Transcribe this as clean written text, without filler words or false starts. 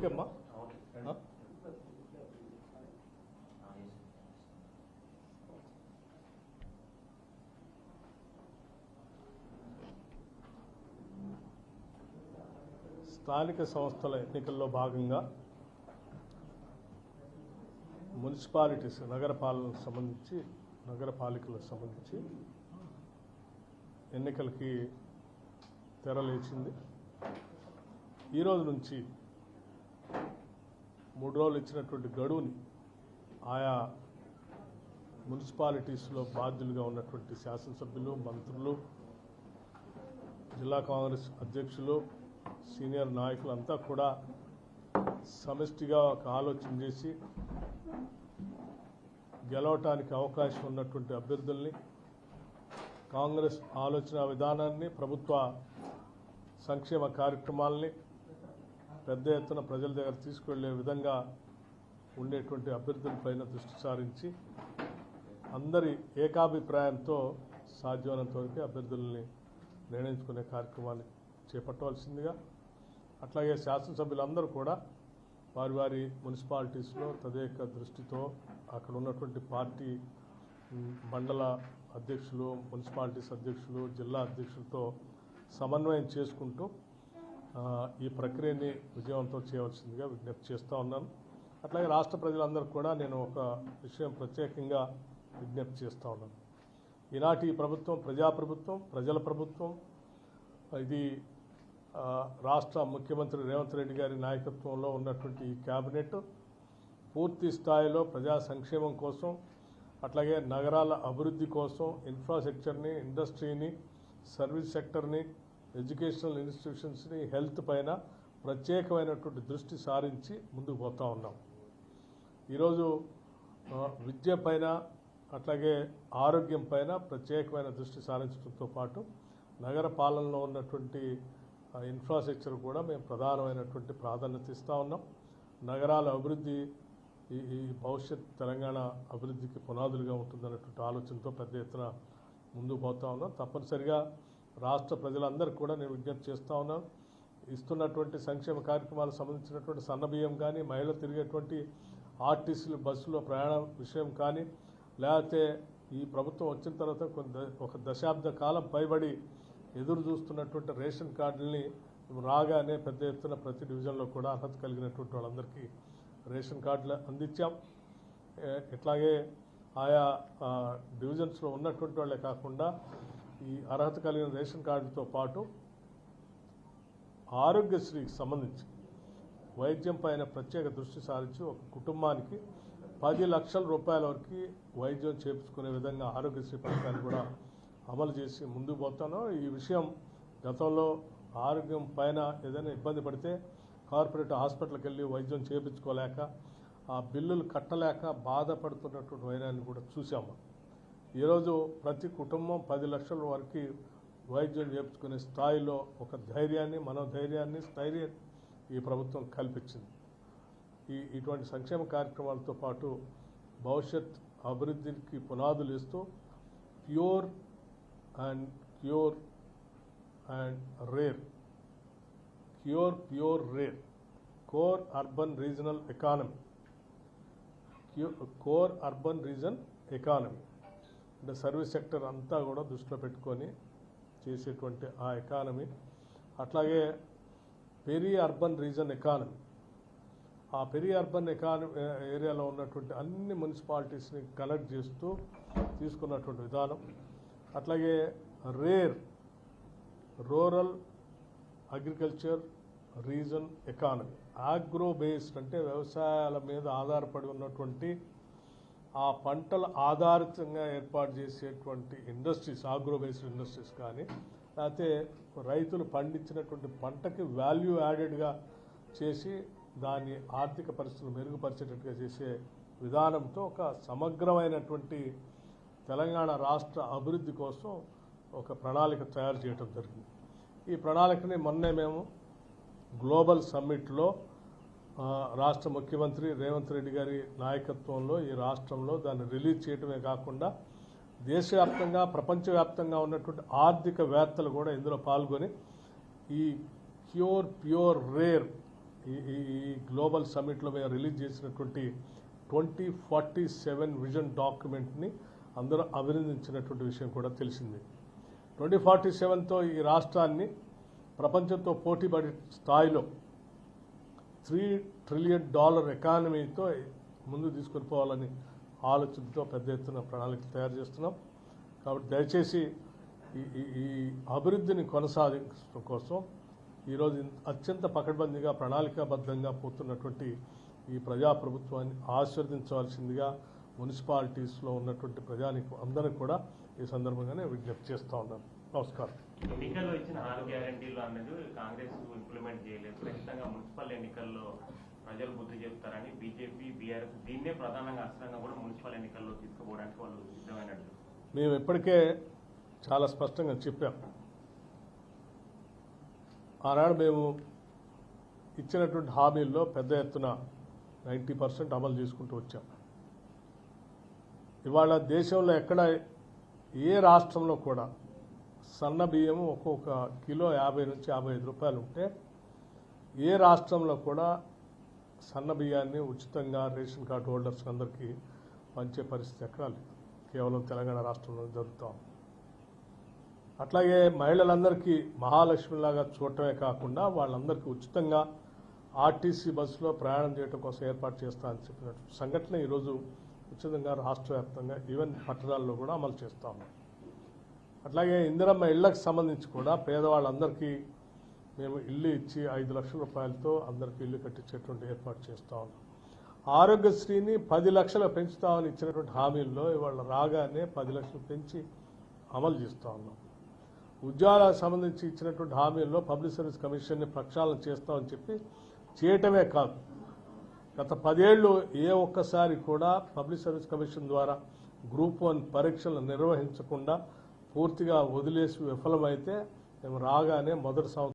Okay అమ్మా. స్థానిక సంస్థల ఎన్నికల్లో భాగంగా మున్సిపాలిటీస్ నగరపాలికలకు సంబంధించి ఎన్నికలకి తెరలేచింది. ఈరోజు నుంచి 3 రోజులు ఇచ్చినటువంటి గడువుని ఆయా మున్సిపాలిటీస్లో బాధ్యులుగా ఉన్నటువంటి శాసనసభ్యులు, మంత్రులు, జిల్లా కాంగ్రెస్ అధ్యక్షులు, సీనియర్ నాయకులంతా కూడా సమిష్టిగా ఒక ఆలోచన చేసి గెలవటానికి అవకాశం ఉన్నటువంటి అభ్యర్థుల్ని, కాంగ్రెస్ ఆలోచన విధానాన్ని, ప్రభుత్వ సంక్షేమ కార్యక్రమాలని పెద్ద ఎత్తున ప్రజల దగ్గర తీసుకువెళ్లే విధంగా ఉండేటువంటి అభ్యర్థులపైన దృష్టి సారించి అందరి ఏకాభిప్రాయంతో సాధ్యమైనంత వరకు అభ్యర్థుల్ని నిర్ణయించుకునే కార్యక్రమాన్ని చేపట్టవలసిందిగా, అట్లాగే శాసనసభ్యులందరూ కూడా వారి వారి మున్సిపాలిటీస్లో తదేక దృష్టితో అక్కడ ఉన్నటువంటి పార్టీ మండల అధ్యక్షులు, మున్సిపాలిటీస్ అధ్యక్షులు, జిల్లా అధ్యక్షులతో సమన్వయం చేసుకుంటూ ఈ ప్రక్రియని విజయవంతం చేయవలసిందిగా విజ్ఞప్తి చేస్తూ ఉన్నాను. అట్లాగే రాష్ట్ర ప్రజలందరూ కూడా నేను ఒక విషయం ప్రత్యేకంగా విజ్ఞప్తి చేస్తూ ఉన్నాను. ఈనాటి ఈ ప్రభుత్వం ప్రజాప్రభుత్వం, ప్రజల ప్రభుత్వం. ఇది రాష్ట్ర ముఖ్యమంత్రి రేవంత్ రెడ్డి గారి నాయకత్వంలో ఉన్నటువంటి ఈ క్యాబినెట్ పూర్తి స్థాయిలో ప్రజా సంక్షేమం కోసం, అట్లాగే నగరాల అభివృద్ధి కోసం, ఇన్ఫ్రాస్ట్రక్చర్ని, ఇండస్ట్రీని, సర్వీస్ సెక్టర్ని, ఎడ్యుకేషనల్ ఇన్స్టిట్యూషన్స్ని, హెల్త్ పైన ప్రత్యేకమైనటువంటి దృష్టి సారించి ముందుకు పోతూ ఉన్నాం. ఈరోజు విద్య పైన, అట్లాగే ఆరోగ్యం పైన ప్రత్యేకమైన దృష్టి సారించడంతో పాటు నగర పాలనలో ఉన్నటువంటి ఇన్ఫ్రాస్ట్రక్చర్ కూడా మేము ప్రధానమైనటువంటి ప్రాధాన్యత ఇస్తూ ఉన్నాం. నగరాల అభివృద్ధి ఈ భవిష్యత్ తెలంగాణ అభివృద్ధికి పునాదులుగా ఉంటుందన్నటువంటి ఆలోచనతో పెద్ద ఎత్తున ముందుకు పోతూ ఉన్నాం. తప్పనిసరిగా రాష్ట్ర ప్రజలందరూ కూడా నేను విజ్ఞప్తి చేస్తూ ఉన్నాను. ఇస్తున్నటువంటి సంక్షేమ కార్యక్రమాలకు సంబంధించినటువంటి సన్నబియ్యం కానీ, మహిళలు తిరిగేటువంటి ఆర్టీసీలు బస్సులో ప్రయాణం విషయం కానీ, లేకపోతే ఈ ప్రభుత్వం వచ్చిన తర్వాత ఒక దశాబ్ద కాలం పైబడి ఎదురు చూస్తున్నటువంటి రేషన్ కార్డుల్ని రాగానే పెద్ద ఎత్తున ప్రతి డివిజన్లో కూడా అర్హత కలిగినటువంటి వాళ్ళందరికీ రేషన్ కార్డులు అందించాం. ఇట్లాగే ఆయా డివిజన్స్లో ఉన్నటువంటి వాళ్ళే కాకుండా ఈ అర్హత కలిగిన రేషన్ కార్డుతో పాటు ఆరోగ్యశ్రీకి సంబంధించి వైద్యం పైన ప్రత్యేక దృష్టి సారించి ఒక కుటుంబానికి 10 లక్షల రూపాయల వరకు వైద్యం చేయించుకునే విధంగా ఆరోగ్యశ్రీ పథకాన్ని కూడా అమలు చేసి ముందుకు పోతాను. ఈ విషయం గతంలో ఆరోగ్యం పైన ఏదైనా ఇబ్బంది పడితే కార్పొరేట్ హాస్పిటల్కి వెళ్ళి వైద్యం చేయించుకోలేక, ఆ బిల్లులు కట్టలేక బాధపడుతున్నటువంటి వైనాన్ని కూడా చూసాము. ఈరోజు ప్రతి కుటుంబం 10 లక్షల వరకు వైద్యం చేయించుకునే స్థాయిలో ఒక ధైర్యాన్ని, మనోధైర్యాన్ని, స్థైర్యాన్ని ఈ ప్రభుత్వం కల్పించింది. ఇటువంటి సంక్షేమ కార్యక్రమాలతో పాటు భవిష్యత్ అభివృద్ధికి పునాదులు ఇస్తూ pure rare core urban regional economy, అంటే సర్వీస్ సెక్టర్ అంతా కూడా దృష్టిలో పెట్టుకొని చేసేటువంటి ఆ ఎకానమీ, అట్లాగే పెరి అర్బన్ రీజన్ ఎకానమీ, ఆ పెరి అర్బన్ ఏరియాలో ఉన్నటువంటి అన్ని మున్సిపాలిటీస్ని కనెక్ట్ చేస్తూ తీసుకున్నటువంటి విధానం, అట్లాగే rural agriculture reason economy, agro based అంటే వ్యవసాయాల మీద ఆధారపడి ఉన్నటువంటి ఆ పంటల ఆధారితంగా ఏర్పాటు చేసేటువంటి ఇండస్ట్రీస్, ఆగ్రో బేస్డ్ ఇండస్ట్రీస్ కానీ, లేకపోతే రైతులు పండించినటువంటి పంటకి వాల్యూ యాడెడ్గా చేసి దాని ఆర్థిక పరిస్థితులు మెరుగుపరిచేటట్టుగా చేసే విధానంతో ఒక సమగ్రమైనటువంటి తెలంగాణ రాష్ట్ర అభివృద్ధి కోసం ఒక ప్రణాళిక తయారు చేయడం జరిగింది. ఈ ప్రణాళికని మొన్నే మేము గ్లోబల్ సమ్మిట్లో రాష్ట్ర ముఖ్యమంత్రి రేవంత్ రెడ్డి గారి నాయకత్వంలో ఈ రాష్ట్రంలో దాన్ని రిలీజ్ చేయడమే కాకుండా దేశవ్యాప్తంగా, ప్రపంచవ్యాప్తంగా ఉన్నటువంటి ఆర్థికవేత్తలు కూడా ఇందులో పాల్గొని ఈ ప్యూర్ రేర్ ఈ గ్లోబల్ సమ్మిట్లో మేము రిలీజ్ చేసినటువంటి 2047 విజన్ డాక్యుమెంట్ని అందరూ అభినందించినటువంటి విషయం కూడా తెలిసింది. 2047తో ఈ రాష్ట్రాన్ని ప్రపంచంతో పోటీపడే స్థాయిలో $3 ట్రిలియన్ ఎకానమీతో ముందు తీసుకొని పోవాలని ఆలోచనతో పెద్ద ఎత్తున ప్రణాళికలు తయారు చేస్తున్నాం. కాబట్టి దయచేసి ఈ అభివృద్ధిని కొనసాగించడం కోసం ఈరోజు అత్యంత పకడ్బందీగా ప్రణాళికాబద్ధంగా పోతున్నటువంటి ఈ ప్రజాప్రభుత్వాన్ని ఆశీర్వదించవలసిందిగా మున్సిపాలిటీస్లో ఉన్నటువంటి ప్రజానికి అందరికీ కూడా ఈ సందర్భంగానే విజ్ఞప్తి చేస్తూ ఉన్నాను. నమస్కారం. ఎన్నికల్లో ఇచ్చిన 6 గ్యారెంటీలు అన్నది కాంగ్రెస్ ఇంప్లిమెంట్ చేయలేదు. ఖచ్చితంగా మున్సిపల్ ఎన్నికల్లో ప్రజలు బుద్ధి చెప్తారని బీజేపీ, బీఆర్ఎస్ దీన్నే ప్రధానంగా అస్త్రంగా కూడా మున్సిపల్ ఎన్నికల్లో తీసుకుపోవడానికి వాళ్ళు సిద్ధమైనట్టు మేము ఇప్పటికే చాలా స్పష్టంగా చెప్పాం. ఆనాడు మేము ఇచ్చినటువంటి హామీల్లో పెద్ద ఎత్తున 90% అమలు చేసుకుంటూ వచ్చాం. ఇవాళ దేశంలో ఎక్కడ ఏ రాష్ట్రంలో కూడా సన్న బియ్యం ఒక్కొక్క కిలో 50 నుంచి 55 రూపాయలు ఉంటే ఏ రాష్ట్రంలో కూడా సన్న బియ్యాన్ని ఉచితంగా రేషన్ కార్డు హోల్డర్స్ అందరికీ పంచే పరిస్థితి ఎక్కడా లేదు. కేవలం తెలంగాణ రాష్ట్రంలో జరుగుతాం. అట్లాగే మహిళలందరికీ మహాలక్ష్మిలాగా చూడటమే కాకుండా వాళ్ళందరికీ ఉచితంగా ఆర్టీసీ బస్సులో ప్రయాణం చేయడం కోసం ఏర్పాటు చేస్తామని చెప్పినట్టు సంఘటన ఈరోజు ఉచితంగా రాష్ట్ర వ్యాప్తంగా ఈవెన్ పట్టణాల్లో కూడా అమలు చేస్తా ఉన్నాం. అట్లాగే ఇందిరమ్మ ఇళ్లకు సంబంధించి కూడా పేదవాళ్ళందరికీ మేము ఇల్లు ఇచ్చి 5 లక్షల రూపాయలతో అందరికీ ఇల్లు కట్టించేటువంటి ఏర్పాటు చేస్తూ ఉన్నాం. ఆరోగ్యశ్రీని 10 లక్షలు పెంచుతామని ఇచ్చినటువంటి హామీల్లో ఇవాళ రాగానే 10 లక్షలు పెంచి అమలు చేస్తూ ఉన్నాం. ఉద్యోగాలకు సంబంధించి ఇచ్చినటువంటి హామీల్లో పబ్లిక్ సర్వీస్ కమిషన్ని ప్రక్షాళన చేస్తామని చెప్పి చేయటమే కాదు, గత 10 ఏళ్ళు ఏ ఒక్కసారి కూడా పబ్లిక్ సర్వీస్ కమిషన్ ద్వారా గ్రూప్ 1 పరీక్షలు నిర్వహించకుండా పూర్తిగా వదిలేసి విఫలమైతే మేము రాగానే మొదటి సంవత్సరం